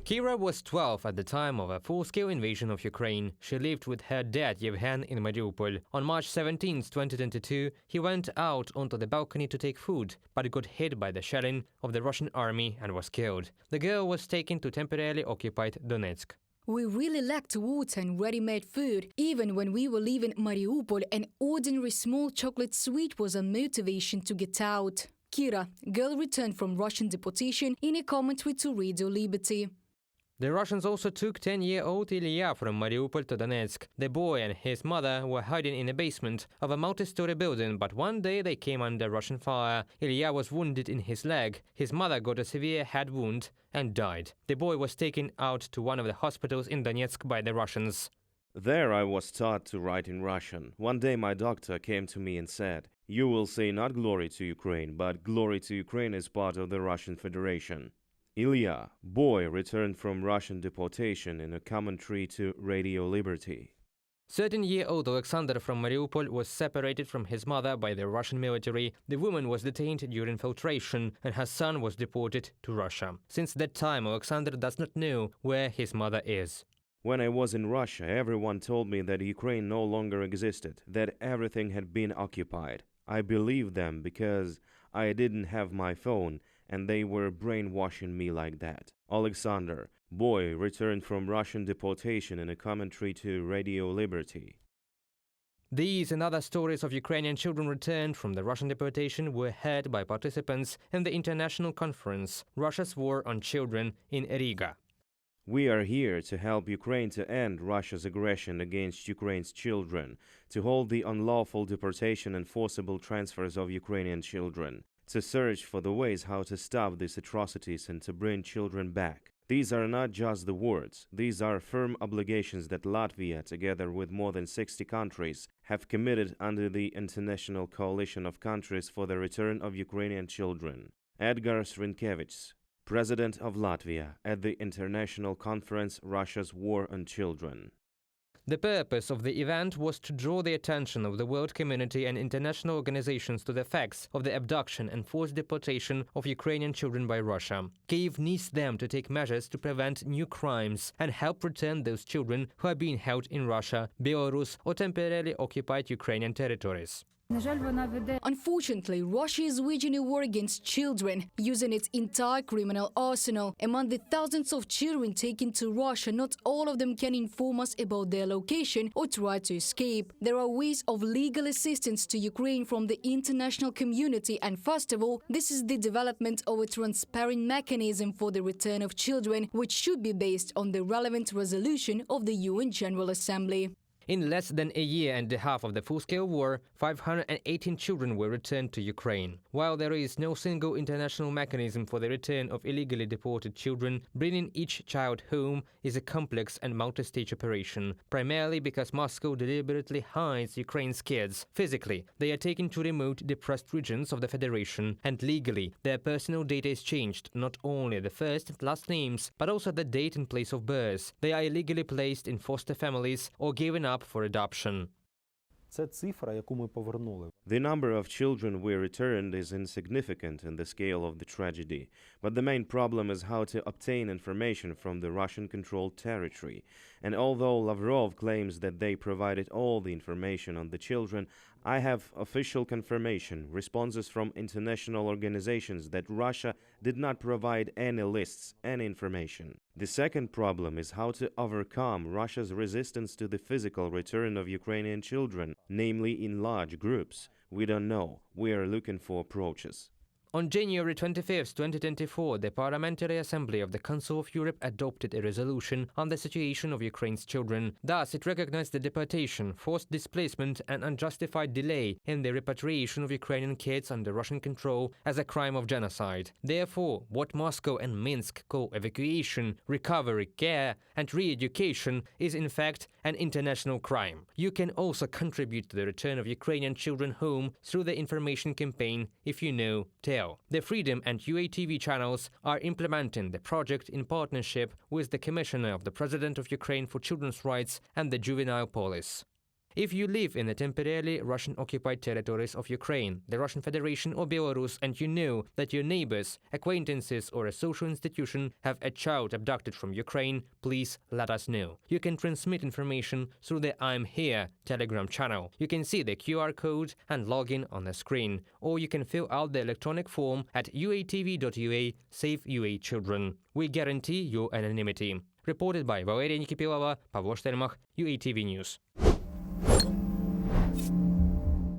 Kira was 12 at the time of a full-scale invasion of Ukraine. She lived with her dad Yevhen in Mariupol. On March 17, 2022, he went out onto the balcony to take food, but got hit by the shelling of the Russian army and was killed. The girl was taken to temporarily occupied Donetsk. We really lacked water and ready-made food. Even when we were leaving Mariupol, an ordinary small chocolate sweet was a motivation to get out. Kira, girl returned from Russian deportation, in a commentary to Radio Liberty. The Russians also took 10-year-old Ilya from Mariupol to Donetsk. The boy and his mother were hiding in the basement of a multi-story building, but one day they came under Russian fire. Ilya was wounded in his leg. His mother got a severe head wound and died. The boy was taken out to one of the hospitals in Donetsk by the Russians. There I was taught to write in Russian. One day my doctor came to me and said, "You will say not glory to Ukraine, but glory to Ukraine is part of the Russian Federation." Ilya, boy, returned from Russian deportation in a commentary to Radio Liberty. 13-year-old Alexander from Mariupol was separated from his mother by the Russian military. The woman was detained during filtration, and her son was deported to Russia. Since that time, Alexander does not know where his mother is. When I was in Russia, everyone told me that Ukraine no longer existed, that everything had been occupied. I believed them because I didn't have my phone, and they were brainwashing me like that. Alexander, boy, returned from Russian deportation in a commentary to Radio Liberty. These and other stories of Ukrainian children returned from the Russian deportation were heard by participants in the international conference, Russia's War on Children, in Riga. We are here to help Ukraine to end Russia's aggression against Ukraine's children, to hold the unlawful deportation and forcible transfers of Ukrainian children, to search for the ways how to stop these atrocities and to bring children back. These are not just the words, these are firm obligations that Latvia, together with more than 60 countries, have committed under the International Coalition of Countries for the Return of Ukrainian Children. Edgar Srinkevich, President of Latvia, at the international conference Russia's War on Children. The purpose of the event was to draw the attention of the world community and international organizations to the facts of the abduction and forced deportation of Ukrainian children by Russia. Kyiv needs them to take measures to prevent new crimes and help return those children who are being held in Russia, Belarus, or temporarily occupied Ukrainian territories. Unfortunately, Russia is waging a war against children, using its entire criminal arsenal. Among the thousands of children taken to Russia, not all of them can inform us about their location or try to escape. There are ways of legal assistance to Ukraine from the international community, and first of all, this is the development of a transparent mechanism for the return of children, which should be based on the relevant resolution of the UN General Assembly. In less than a year and a half of the full-scale war, 518 children were returned to Ukraine. While there is no single international mechanism for the return of illegally deported children, bringing each child home is a complex and multi-stage operation, primarily because Moscow deliberately hides Ukraine's kids. Physically, they are taken to remote, depressed regions of the Federation, and legally, their personal data is changed, not only the first and last names, but also the date and place of birth. They are illegally placed in foster families or given up for adoption. The number of children we returned is insignificant in the scale of the tragedy, but the main problem is how to obtain information from the Russian-controlled territory. And although Lavrov claims that they provided all the information on the children, I have official confirmation, responses from international organizations that Russia did not provide any lists, any information. The second problem is how to overcome Russia's resistance to the physical return of Ukrainian children, namely in large groups. We don't know. We are looking for approaches. On January 25, 2024, the Parliamentary Assembly of the Council of Europe adopted a resolution on the situation of Ukraine's children. Thus, it recognized the deportation, forced displacement and unjustified delay in the repatriation of Ukrainian kids under Russian control as a crime of genocide. Therefore, what Moscow and Minsk call evacuation, recovery, care and re-education is in fact an international crime. You can also contribute to the return of Ukrainian children home through the information campaign If You Know, Tell. The Freedom and UATV channels are implementing the project in partnership with the Commissioner of the President of Ukraine for Children's Rights and the Juvenile Police. If you live in the temporarily Russian-occupied territories of Ukraine, the Russian Federation or Belarus, and you know that your neighbors, acquaintances or a social institution have a child abducted from Ukraine, please let us know. You can transmit information through the I'm Here Telegram channel. You can see the QR code and log in on the screen, or you can fill out the electronic form at uatv.ua Save UA Children. We guarantee your anonymity. Reported by Valeria Nikipilova, Pavlo Shtermach, UATV News.